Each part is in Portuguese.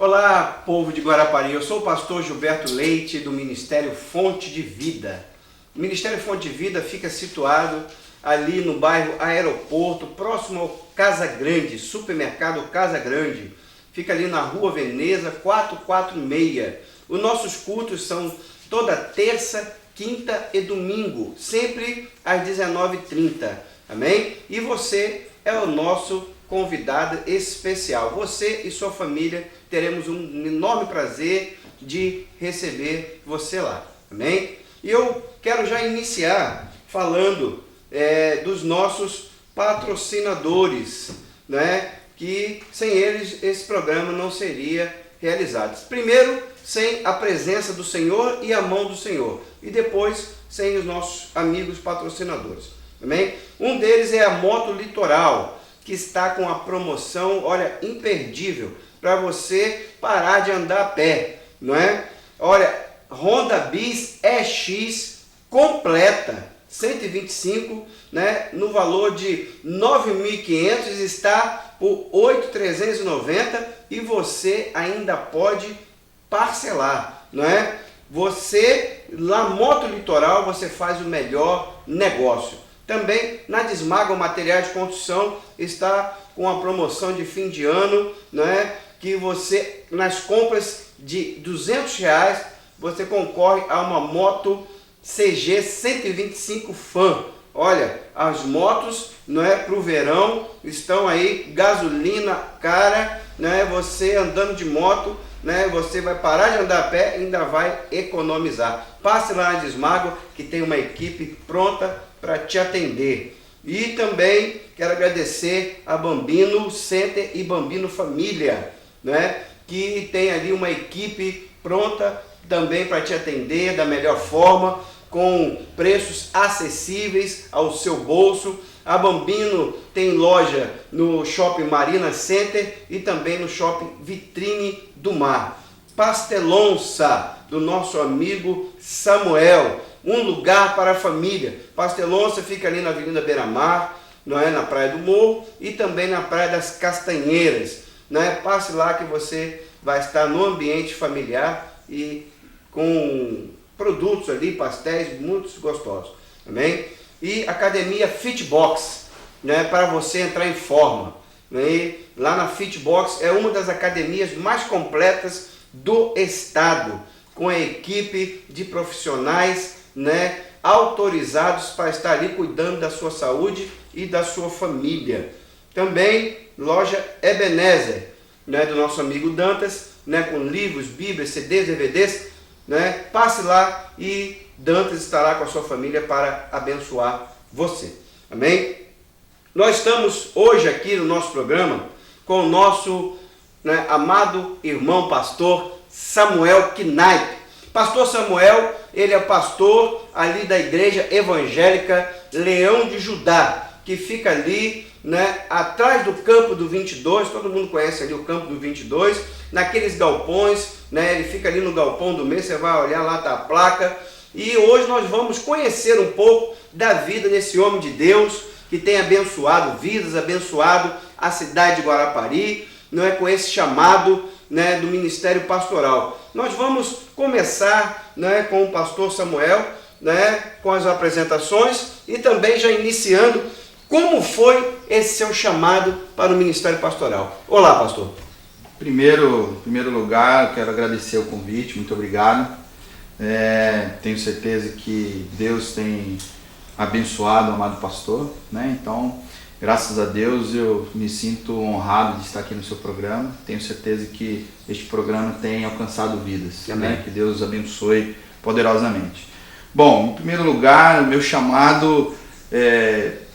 Olá, povo de Guarapari, eu sou o pastor Gilberto Leite do Ministério Fonte de Vida. O Ministério Fonte de Vida fica situado ali no bairro Aeroporto, próximo ao Casa Grande, supermercado Casa Grande. Fica ali na Rua Veneza 446. Os nossos cultos são toda terça, quinta e domingo, sempre às 19h30. Amém? E você é o nosso convidado especial. Você e sua família teremos um enorme prazer de receber você lá. Amém? E eu quero já iniciar falando dos nossos patrocinadores, né? Que sem eles esse programa não seria realizado. Primeiro, sem a presença do Senhor e a mão do Senhor. E depois, sem os nossos amigos patrocinadores. Amém? Um deles é a Moto Litoral, que está com a promoção, olha, imperdível, para você parar de andar a pé, não é? Olha, Honda Bis EX completa, 125, né, no valor de 9.500, está por 8.390 e você ainda pode parcelar, não é? Você, na Moto Litoral, você faz o melhor negócio. Também na Desmaga Materiais de Construção está com a promoção de fim de ano, né? Que você, nas compras de R$200, você concorre a uma moto CG 125 Fan. Olha, as motos, não é, para o verão estão aí, gasolina cara, né? Você andando de moto, né? Você vai parar de andar a pé e ainda vai economizar. Passe lá na Desmago, que tem uma equipe pronta para te atender. E também quero agradecer a Bambino Center e Bambino Família, né? Que tem ali uma equipe pronta também para te atender da melhor forma, com preços acessíveis ao seu bolso. A Bambino tem loja no Shopping Marina Center e também no Shopping Vitrine do Mar. Pastelonça, do nosso amigo Samuel, um lugar para a família. Pastelonça fica ali na Avenida Beira-Mar, não é, na Praia do Morro e também na Praia das Castanheiras, né? Passe lá que você vai estar no ambiente familiar e com produtos ali, pastéis muito gostosos, amém? E Academia Fitbox, né, para você entrar em forma, né? E lá na Fitbox é uma das academias mais completas do estado, com a equipe de profissionais, né, autorizados para estar ali cuidando da sua saúde e da sua família. Também loja Ebenezer, né, do nosso amigo Dantas, né, com livros, bíblias, CDs, DVDs, né? Passe lá e Dantas estará com a sua família para abençoar você. Amém? Nós estamos hoje aqui no nosso programa com o nosso, né, amado irmão pastor Samuel Knaip. Pastor Samuel, ele é pastor ali da Igreja Evangélica Leão de Judá, que fica ali, né, atrás do Campo do 22, todo mundo conhece ali o Campo do 22, naqueles galpões, né, ele fica ali no galpão do mês, você vai olhar lá, tá a placa. E hoje nós vamos conhecer um pouco da vida desse homem de Deus, que tem abençoado vidas, abençoado a cidade de Guarapari, não é, com esse chamado, né, do ministério pastoral. Nós vamos começar, né, com o pastor Samuel, né, com as apresentações e também já iniciando como foi esse seu chamado para o ministério pastoral. Olá, pastor. Em primeiro lugar, eu quero agradecer o convite, muito obrigado. Tenho certeza que Deus tem abençoado o amado pastor, né? Então, graças a Deus, eu me sinto honrado de estar aqui no seu programa. Tenho certeza que este programa tem alcançado vidas. Amém. Né? Que Deus abençoe poderosamente. Bom, em primeiro lugar, o meu chamado,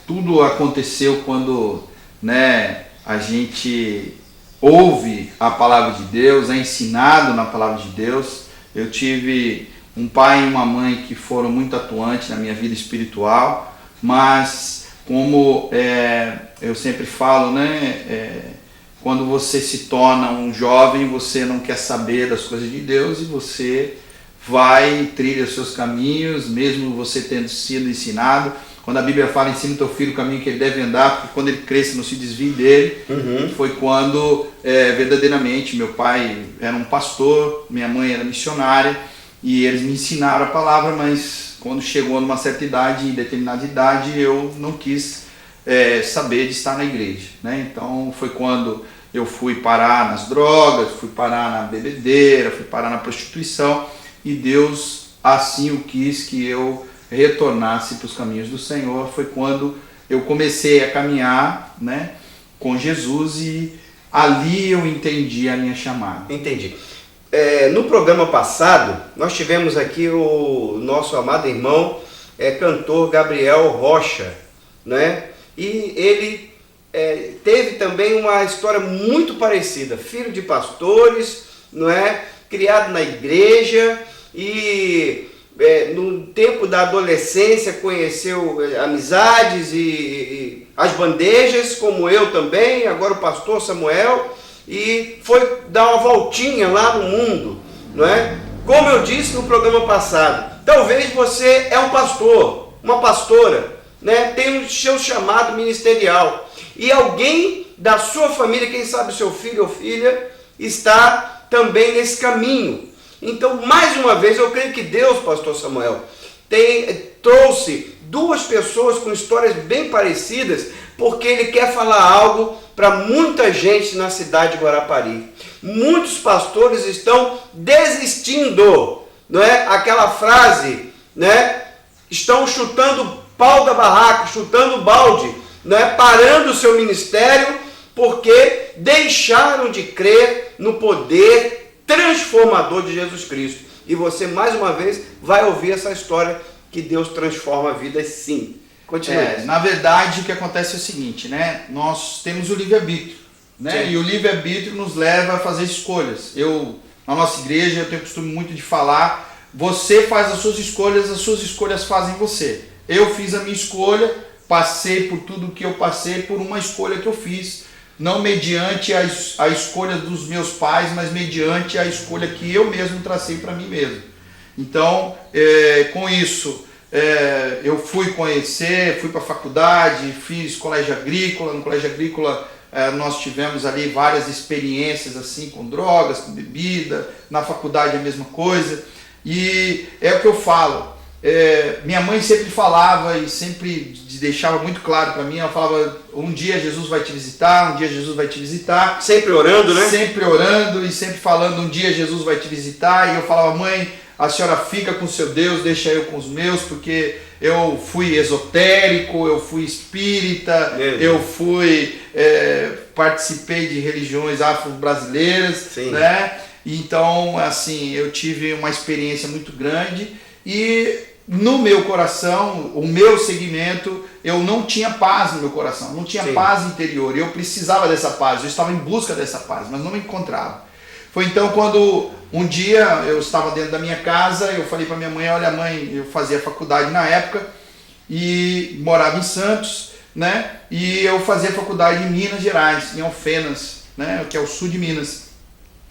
tudo aconteceu quando, né, a gente ouve a palavra de Deus, é ensinado na palavra de Deus. Eu tive um pai e uma mãe que foram muito atuantes na minha vida espiritual, mas como eu sempre falo, né, quando você se torna um jovem, você não quer saber das coisas de Deus e você vai e trilha os seus caminhos, mesmo você tendo sido ensinado, quando a Bíblia fala, ensina o teu filho o caminho que ele deve andar, porque quando ele cresce não se desvie dele. Foi quando verdadeiramente meu pai era um pastor, minha mãe era missionária, e eles me ensinaram a palavra, mas quando chegou numa certa idade, determinada idade, eu não quis saber de estar na igreja, né? Então foi quando eu fui parar nas drogas, fui parar na bebedeira, fui parar na prostituição, e Deus assim o quis que eu retornasse para os caminhos do Senhor. Foi quando eu comecei a caminhar, né, com Jesus, e ali eu entendi a minha chamada. Entendi. No programa passado, nós tivemos aqui o nosso amado irmão, cantor Gabriel Rocha, né? E ele teve também uma história muito parecida, filho de pastores, não é? Criado na igreja, e no tempo da adolescência conheceu amizades e as bandejas, como eu também, agora o pastor Samuel, e foi dar uma voltinha lá no mundo, não é? Como eu disse no programa passado, talvez você é um pastor, uma pastora, né? Tem o seu chamado ministerial, e alguém da sua família, quem sabe seu filho ou filha, está também nesse caminho. Então, mais uma vez, eu creio que Deus, pastor Samuel, trouxe duas pessoas com histórias bem parecidas, porque Ele quer falar algo para muita gente na cidade de Guarapari. Muitos pastores estão desistindo, não é? Aquela frase, né? Estão chutando pau da barraca, chutando balde, não é? Parando o seu ministério, porque deixaram de crer no poder transformador de Jesus Cristo. E você, mais uma vez, vai ouvir essa história que Deus transforma vidas, sim. Continue. Na verdade, o que acontece é o seguinte, né? Nós temos o livre-arbítrio, né? Sim. E o livre-arbítrio nos leva a fazer escolhas. Na nossa igreja, eu tenho costume muito de falar, você faz as suas escolhas fazem você. Eu fiz a minha escolha, passei por tudo que eu passei, por uma escolha que eu fiz, não mediante a escolha dos meus pais, mas mediante a escolha que eu mesmo tracei para mim mesmo. Então, com isso, eu fui para a faculdade, fiz colégio agrícola. No colégio agrícola nós tivemos ali várias experiências assim, com drogas, com bebida. Na faculdade a mesma coisa. E é o que eu falo. Minha mãe sempre falava e sempre deixava muito claro para mim, ela falava, um dia Jesus vai te visitar, um dia Jesus vai te visitar. Sempre orando, né? Sempre orando e sempre falando, um dia Jesus vai te visitar. E eu falava, mãe, a senhora fica com seu Deus, deixa eu com os meus, porque eu fui esotérico, eu fui espírita, eu participei de religiões afro-brasileiras, né? Então, assim, eu tive uma experiência muito grande e no meu coração, o meu segmento, eu não tinha paz no meu coração, não tinha paz interior, eu precisava dessa paz, eu estava em busca dessa paz, mas não me encontrava. Foi então quando um dia eu estava dentro da minha casa, eu falei para minha mãe, olha mãe, eu fazia faculdade na época e morava em Santos, né? E eu fazia faculdade em Minas Gerais, em Alfenas, né? Que é o sul de Minas.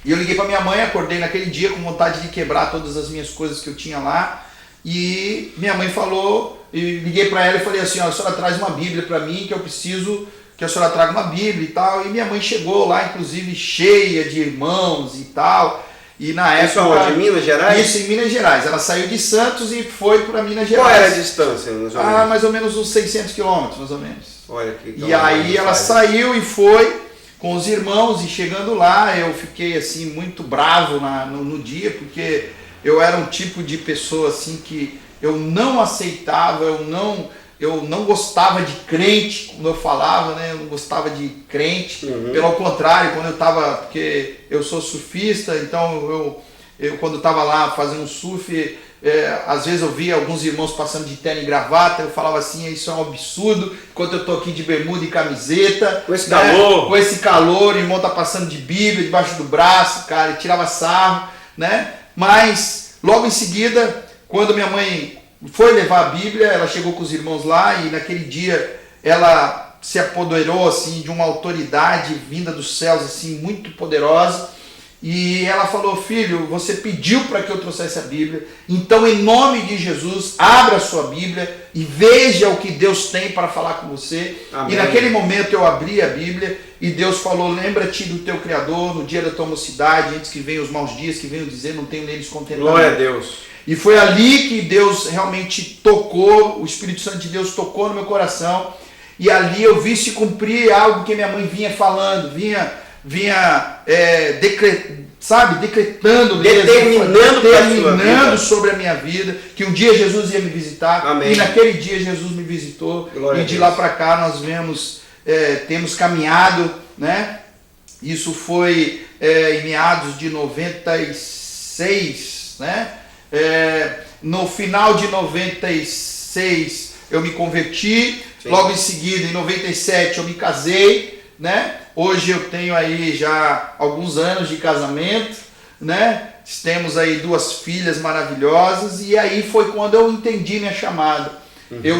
E eu liguei para minha mãe, acordei naquele dia com vontade de quebrar todas as minhas coisas que eu tinha lá. E minha mãe falou, e liguei para ela e falei assim, ó, a senhora traz uma Bíblia para mim, que eu preciso que a senhora traga uma Bíblia e tal. E minha mãe chegou lá, inclusive, cheia de irmãos e tal. E na época... Isso onde? Em Minas Gerais? Isso, em Minas Gerais. Ela saiu de Santos e foi para Minas Gerais. Qual era a distância, mais ou menos? Mais ou menos uns 600 quilômetros, mais ou menos. Olha que e aí ela saiu e foi com os irmãos, e chegando lá eu fiquei assim muito bravo no dia, porque eu era um tipo de pessoa assim que eu não aceitava, eu não gostava de crente, como eu falava, né? Eu não gostava de crente, pelo contrário, quando eu estava, porque eu sou surfista, então eu quando estava lá fazendo surf, às vezes eu via alguns irmãos passando de terno e gravata, eu falava assim, isso é um absurdo, enquanto eu estou aqui de bermuda e camiseta, com esse calor, com esse calor, o irmão está passando de Bíblia debaixo do braço, cara, e tirava sarro, né? Mas logo em seguida, quando minha mãe foi levar a Bíblia, ela chegou com os irmãos lá e naquele dia ela se apoderou assim de uma autoridade vinda dos céus assim muito poderosa, E ela falou: filho, você pediu para que eu trouxesse a Bíblia, então em nome de Jesus, abra a sua Bíblia e veja o que Deus tem para falar com você. Amém. E naquele momento eu abri a Bíblia e Deus falou: lembra-te do teu Criador no dia da tua mocidade, antes que venham os maus dias, que venham dizer, não tenho neles contentamento. Glória a Deus. E foi ali que Deus realmente tocou, o Espírito Santo de Deus tocou no meu coração, e ali eu vi se cumprir algo que minha mãe vinha falando, decretando, determinando sobre a minha vida, que um dia Jesus ia me visitar. Amém. E naquele dia Jesus me visitou. Glória e de lá para cá nós temos caminhado, né? Isso foi em meados de 96, né? No final de 96 eu me converti. Sim. Logo em seguida, em 97, eu me casei, né? Hoje eu tenho aí já alguns anos de casamento, né? Temos aí 2 filhas maravilhosas, e aí foi quando eu entendi minha chamada. Uhum. Eu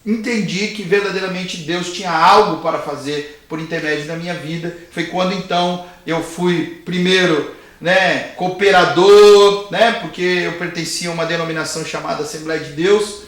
entendi que verdadeiramente Deus tinha algo para fazer por intermédio da minha vida. Foi quando então eu fui primeiro, né, cooperador, né? Porque eu pertencia a uma denominação chamada Assembleia de Deus.